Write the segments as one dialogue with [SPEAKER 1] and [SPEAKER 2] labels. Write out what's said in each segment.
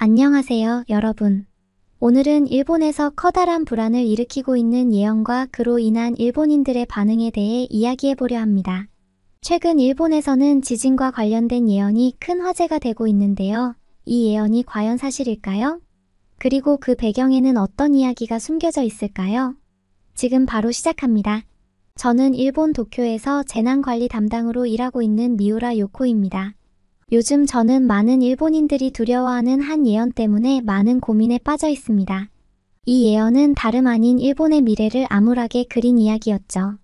[SPEAKER 1] 안녕하세요, 여러분. 오늘은 일본에서 커다란 불안을 일으키고 있는 예언과 그로 인한 일본인들의 반응에 대해 이야기해보려 합니다. 최근 일본에서는 지진과 관련된 예언이 큰 화제가 되고 있는데요. 이 예언이 과연 사실일까요? 그리고 그 배경에는 어떤 이야기가 숨겨져 있을까요? 지금 바로 시작합니다. 저는 일본 도쿄에서 재난관리 담당으로 일하고 있는 미우라 요코입니다. 요즘 저는 많은 일본인들이 두려워하는 한 예언 때문에 많은 고민에 빠져 있습니다. 이 예언은 다름 아닌 일본의 미래를 암울하게 그린 이야기였죠.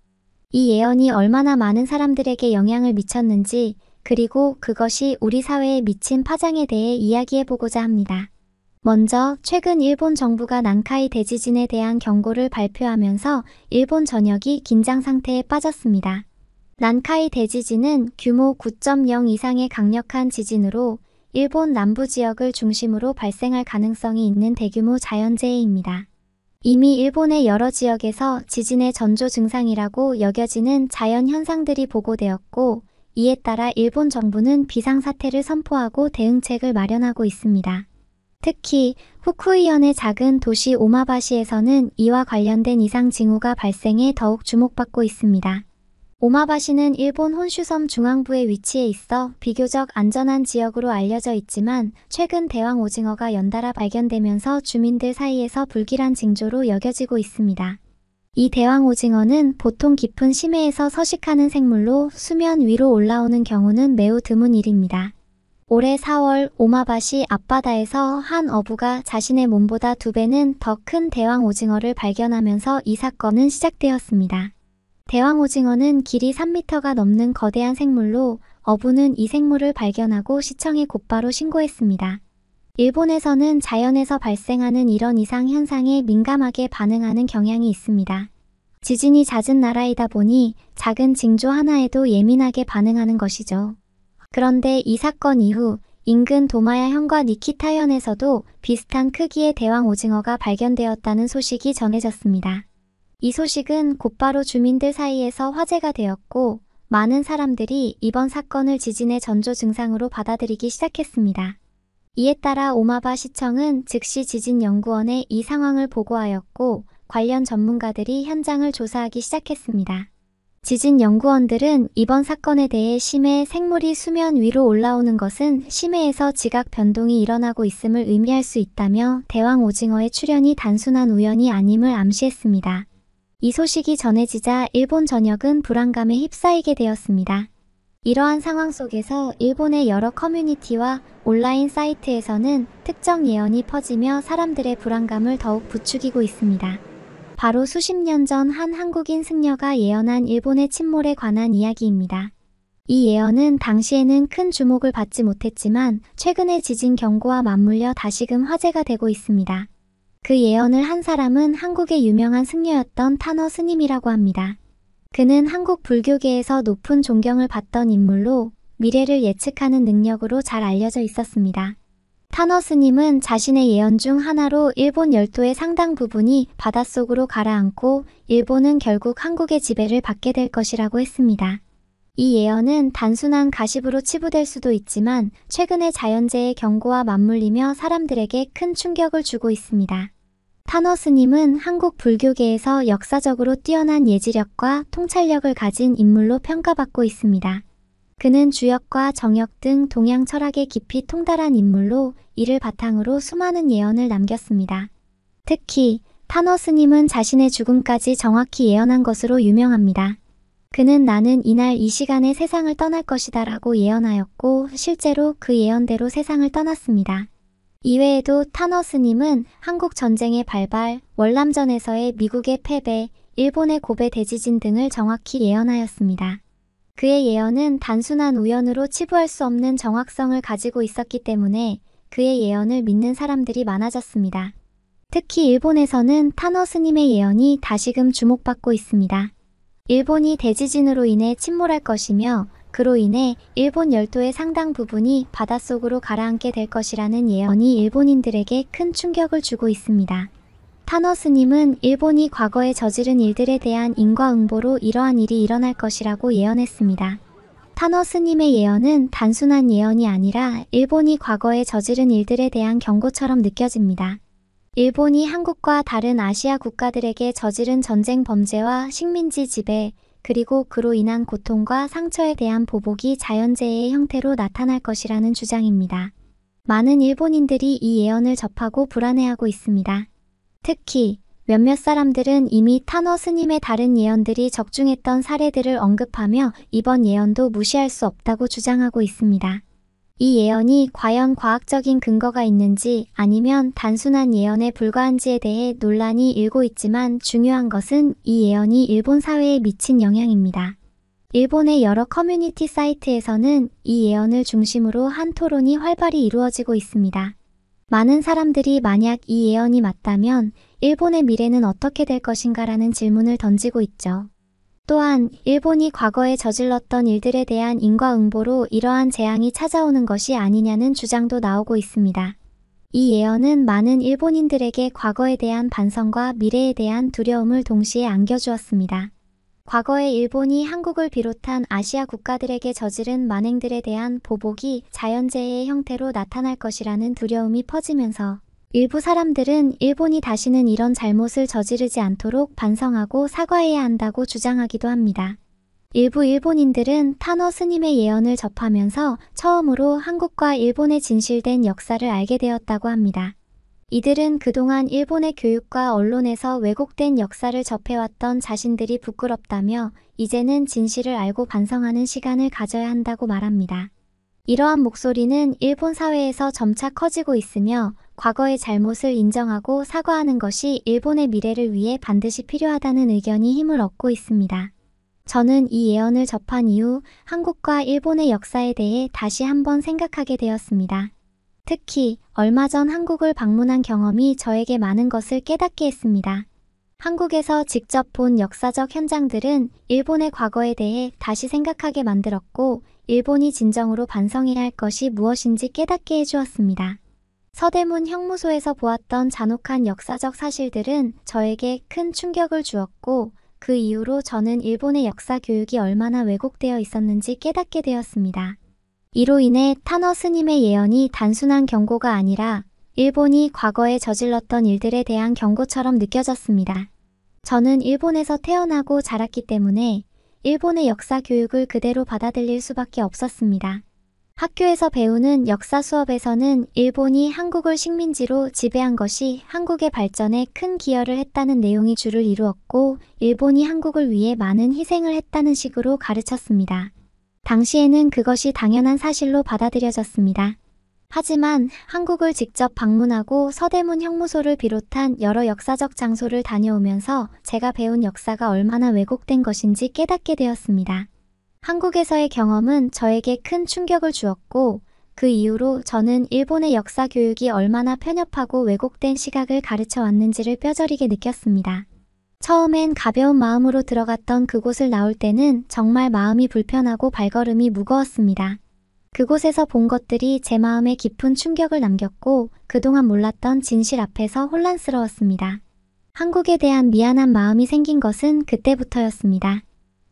[SPEAKER 1] 이 예언이 얼마나 많은 사람들에게 영향을 미쳤는지, 그리고 그것이 우리 사회에 미친 파장에 대해 이야기해보고자 합니다. 먼저 최근 일본 정부가 난카이 대지진에 대한 경고를 발표하면서 일본 전역이 긴장 상태에 빠졌습니다. 난카이 대지진은 규모 9.0 이상의 강력한 지진으로 일본 남부 지역을 중심으로 발생할 가능성이 있는 대규모 자연재해입니다. 이미 일본의 여러 지역에서 지진의 전조 증상이라고 여겨지는 자연 현상들이 보고되었고, 이에 따라 일본 정부는 비상사태를 선포하고 대응책을 마련하고 있습니다. 특히 후쿠이현의 작은 도시 오마바시에서는 이와 관련된 이상 징후가 발생해 더욱 주목받고 있습니다. 오마바시는 일본 혼슈섬 중앙부에 위치해 있어 비교적 안전한 지역으로 알려져 있지만, 최근 대왕 오징어가 연달아 발견되면서 주민들 사이에서 불길한 징조로 여겨지고 있습니다. 이 대왕 오징어는 보통 깊은 심해에서 서식하는 생물로 수면 위로 올라오는 경우는 매우 드문 일입니다. 올해 4월 오마바시 앞바다에서 한 어부가 자신의 몸보다 2배는 더 큰 대왕 오징어를 발견하면서 이 사건은 시작되었습니다. 대왕 오징어는 길이 3m가 넘는 거대한 생물로 어부는 이 생물을 발견하고 시청에 곧바로 신고했습니다. 일본에서는 자연에서 발생하는 이런 이상 현상에 민감하게 반응하는 경향이 있습니다. 지진이 잦은 나라이다 보니 작은 징조 하나에도 예민하게 반응하는 것이죠. 그런데 이 사건 이후 인근 도마야현과 니키타현에서도 비슷한 크기의 대왕 오징어가 발견되었다는 소식이 전해졌습니다. 이 소식은 곧바로 주민들 사이에서 화제가 되었고, 많은 사람들이 이번 사건을 지진의 전조 증상으로 받아들이기 시작했습니다. 이에 따라 오마바 시청은 즉시 지진연구원에 이 상황을 보고하였고, 관련 전문가들이 현장을 조사하기 시작했습니다. 지진연구원들은 이번 사건에 대해 심해 생물이 수면 위로 올라오는 것은 심해에서 지각 변동이 일어나고 있음을 의미할 수 있다며 대왕 오징어의 출현이 단순한 우연이 아님을 암시했습니다. 이 소식이 전해지자 일본 전역은 불안감에 휩싸이게 되었습니다. 이러한 상황 속에서 일본의 여러 커뮤니티와 온라인 사이트에서는 특정 예언이 퍼지며 사람들의 불안감을 더욱 부추기고 있습니다. 바로 수십 년 전 한 한국인 승려가 예언한 일본의 침몰에 관한 이야기입니다. 이 예언은 당시에는 큰 주목을 받지 못했지만 최근의 지진 경고와 맞물려 다시금 화제가 되고 있습니다. 그 예언을 한 사람은 한국의 유명한 승려였던 타너 스님이라고 합니다. 그는 한국 불교계에서 높은 존경을 받던 인물로 미래를 예측하는 능력으로 잘 알려져 있었습니다. 타너 스님은 자신의 예언 중 하나로 일본 열도의 상당 부분이 바닷속으로 가라앉고 일본은 결국 한국의 지배를 받게 될 것이라고 했습니다. 이 예언은 단순한 가십으로 치부될 수도 있지만 최근의 자연재해 경고와 맞물리며 사람들에게 큰 충격을 주고 있습니다. 타너 스님은 한국 불교계에서 역사적으로 뛰어난 예지력과 통찰력을 가진 인물로 평가받고 있습니다. 그는 주역과 정역 등 동양 철학에 깊이 통달한 인물로 이를 바탕으로 수많은 예언을 남겼습니다. 특히 타너 스님은 자신의 죽음까지 정확히 예언한 것으로 유명합니다. 그는 나는 이날 이 시간에 세상을 떠날 것이다 라고 예언하였고, 실제로 그 예언대로 세상을 떠났습니다. 이외에도 타너 스님은 한국 전쟁의 발발, 월남전에서의 미국의 패배, 일본의 고베 대지진 등을 정확히 예언하였습니다. 그의 예언은 단순한 우연으로 치부할 수 없는 정확성을 가지고 있었기 때문에 그의 예언을 믿는 사람들이 많아졌습니다. 특히 일본에서는 타너 스님의 예언이 다시금 주목받고 있습니다. 일본이 대지진으로 인해 침몰할 것이며 그로 인해 일본 열도의 상당 부분이 바닷속으로 가라앉게 될 것이라는 예언이 일본인들에게 큰 충격을 주고 있습니다. 타너 스님은 일본이 과거에 저지른 일들에 대한 인과응보로 이러한 일이 일어날 것이라고 예언했습니다. 타노 스님의 예언은 단순한 예언이 아니라 일본이 과거에 저지른 일들에 대한 경고처럼 느껴집니다. 일본이 한국과 다른 아시아 국가들에게 저지른 전쟁 범죄와 식민지 지배, 그리고 그로 인한 고통과 상처에 대한 보복이 자연재해의 형태로 나타날 것이라는 주장입니다. 많은 일본인들이 이 예언을 접하고 불안해하고 있습니다. 특히 몇몇 사람들은 이미 타노 스님의 다른 예언들이 적중했던 사례들을 언급하며 이번 예언도 무시할 수 없다고 주장하고 있습니다. 이 예언이 과연 과학적인 근거가 있는지 아니면 단순한 예언에 불과한지에 대해 논란이 일고 있지만 중요한 것은 이 예언이 일본 사회에 미친 영향입니다. 일본의 여러 커뮤니티 사이트에서는 이 예언을 중심으로 한 토론이 활발히 이루어지고 있습니다. 많은 사람들이 만약 이 예언이 맞다면 일본의 미래는 어떻게 될 것인가라는 질문을 던지고 있죠. 또한 일본이 과거에 저질렀던 일들에 대한 인과응보로 이러한 재앙이 찾아오는 것이 아니냐는 주장도 나오고 있습니다. 이 예언은 많은 일본인들에게 과거에 대한 반성과 미래에 대한 두려움을 동시에 안겨주었습니다. 과거에 일본이 한국을 비롯한 아시아 국가들에게 저지른 만행들에 대한 보복이 자연재해의 형태로 나타날 것이라는 두려움이 퍼지면서 일부 사람들은 일본이 다시는 이런 잘못을 저지르지 않도록 반성하고 사과해야 한다고 주장하기도 합니다. 일부 일본인들은 타노 스님의 예언을 접하면서 처음으로 한국과 일본의 진실된 역사를 알게 되었다고 합니다. 이들은 그동안 일본의 교육과 언론에서 왜곡된 역사를 접해왔던 자신들이 부끄럽다며 이제는 진실을 알고 반성하는 시간을 가져야 한다고 말합니다. 이러한 목소리는 일본 사회에서 점차 커지고 있으며 과거의 잘못을 인정하고 사과하는 것이 일본의 미래를 위해 반드시 필요하다는 의견이 힘을 얻고 있습니다. 저는 이 예언을 접한 이후 한국과 일본의 역사에 대해 다시 한번 생각하게 되었습니다. 특히 얼마 전 한국을 방문한 경험이 저에게 많은 것을 깨닫게 했습니다. 한국에서 직접 본 역사적 현장들은 일본의 과거에 대해 다시 생각하게 만들었고 일본이 진정으로 반성해야 할 것이 무엇인지 깨닫게 해주었습니다. 서대문 형무소에서 보았던 잔혹한 역사적 사실들은 저에게 큰 충격을 주었고 그 이후로 저는 일본의 역사 교육이 얼마나 왜곡되어 있었는지 깨닫게 되었습니다. 이로 인해 타노 스님의 예언이 단순한 경고가 아니라 일본이 과거에 저질렀던 일들에 대한 경고처럼 느껴졌습니다. 저는 일본에서 태어나고 자랐기 때문에 일본의 역사 교육을 그대로 받아들일 수밖에 없었습니다. 학교에서 배우는 역사 수업에서는 일본이 한국을 식민지로 지배한 것이 한국의 발전에 큰 기여를 했다는 내용이 주를 이루었고 일본이 한국을 위해 많은 희생을 했다는 식으로 가르쳤습니다. 당시에는 그것이 당연한 사실로 받아들여졌습니다. 하지만 한국을 직접 방문하고 서대문 형무소를 비롯한 여러 역사적 장소를 다녀오면서 제가 배운 역사가 얼마나 왜곡된 것인지 깨닫게 되었습니다. 한국에서의 경험은 저에게 큰 충격을 주었고 그 이후로 저는 일본의 역사 교육이 얼마나 편협하고 왜곡된 시각을 가르쳐 왔는지를 뼈저리게 느꼈습니다. 처음엔 가벼운 마음으로 들어갔던 그곳을 나올 때는 정말 마음이 불편하고 발걸음이 무거웠습니다. 그곳에서 본 것들이 제 마음에 깊은 충격을 남겼고 그동안 몰랐던 진실 앞에서 혼란스러웠습니다. 한국에 대한 미안한 마음이 생긴 것은 그때부터였습니다.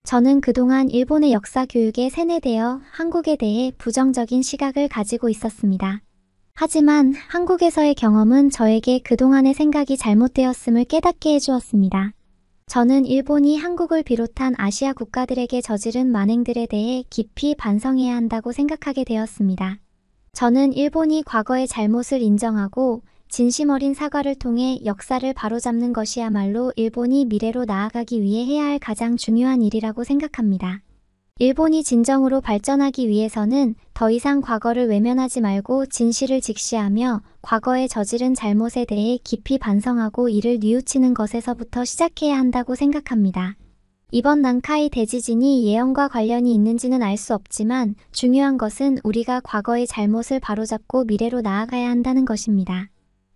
[SPEAKER 1] 저는 그동안 일본의 역사 교육에 세뇌되어 한국에 대해 부정적인 시각을 가지고 있었습니다. 하지만 한국에서의 경험은 저에게 그동안의 생각이 잘못되었음을 깨닫게 해주었습니다. 저는 일본이 한국을 비롯한 아시아 국가들에게 저지른 만행들에 대해 깊이 반성해야 한다고 생각하게 되었습니다. 저는 일본이 과거의 잘못을 인정하고 진심 어린 사과를 통해 역사를 바로잡는 것이야말로 일본이 미래로 나아가기 위해 해야 할 가장 중요한 일이라고 생각합니다. 일본이 진정으로 발전하기 위해서는 더 이상 과거를 외면하지 말고 진실을 직시하며 과거에 저지른 잘못에 대해 깊이 반성하고 이를 뉘우치는 것에서부터 시작해야 한다고 생각합니다. 이번 난카이 대지진이 예언과 관련이 있는지는 알 수 없지만 중요한 것은 우리가 과거의 잘못을 바로잡고 미래로 나아가야 한다는 것입니다.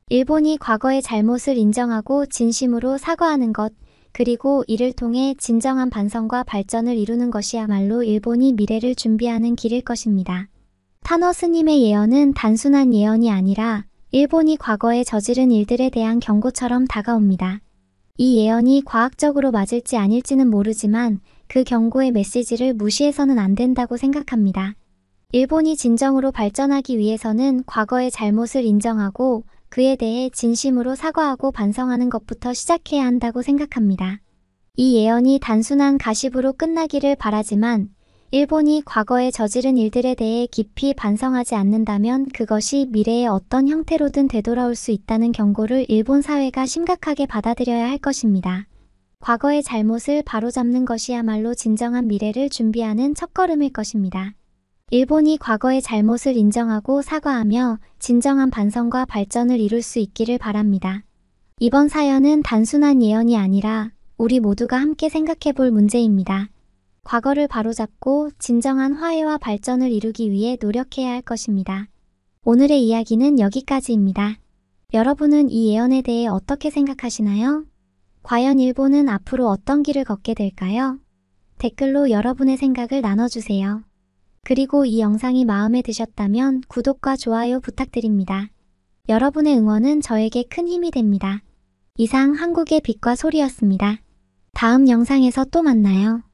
[SPEAKER 1] 일본이 과거의 잘못을 인정하고 진심으로 사과하는 것, 그리고 이를 통해 진정한 반성과 발전을 이루는 것이야말로 일본이 미래를 준비하는 길일 것입니다. 타노 스님의 예언은 단순한 예언이 아니라 일본이 과거에 저지른 일들에 대한 경고처럼 다가옵니다. 이 예언이 과학적으로 맞을지 아닐지는 모르지만 그 경고의 메시지를 무시해서는 안 된다고 생각합니다. 일본이 진정으로 발전하기 위해서는 과거의 잘못을 인정하고 그에 대해 진심으로 사과하고 반성하는 것부터 시작해야 한다고 생각합니다. 이 예언이 단순한 가십으로 끝나기를 바라지만 일본이 과거에 저지른 일들에 대해 깊이 반성하지 않는다면 그것이 미래의 어떤 형태로든 되돌아올 수 있다는 경고를 일본 사회가 심각하게 받아들여야 할 것입니다. 과거의 잘못을 바로잡는 것이야말로 진정한 미래를 준비하는 첫걸음일 것입니다. 일본이 과거의 잘못을 인정하고 사과하며 진정한 반성과 발전을 이룰 수 있기를 바랍니다. 이번 사연은 단순한 예언이 아니라 우리 모두가 함께 생각해 볼 문제입니다. 과거를 바로잡고 진정한 화해와 발전을 이루기 위해 노력해야 할 것입니다. 오늘의 이야기는 여기까지입니다. 여러분은 이 예언에 대해 어떻게 생각하시나요? 과연 일본은 앞으로 어떤 길을 걷게 될까요? 댓글로 여러분의 생각을 나눠주세요. 그리고 이 영상이 마음에 드셨다면 구독과 좋아요 부탁드립니다. 여러분의 응원은 저에게 큰 힘이 됩니다. 이상 한국의 빛과 소리였습니다. 다음 영상에서 또 만나요.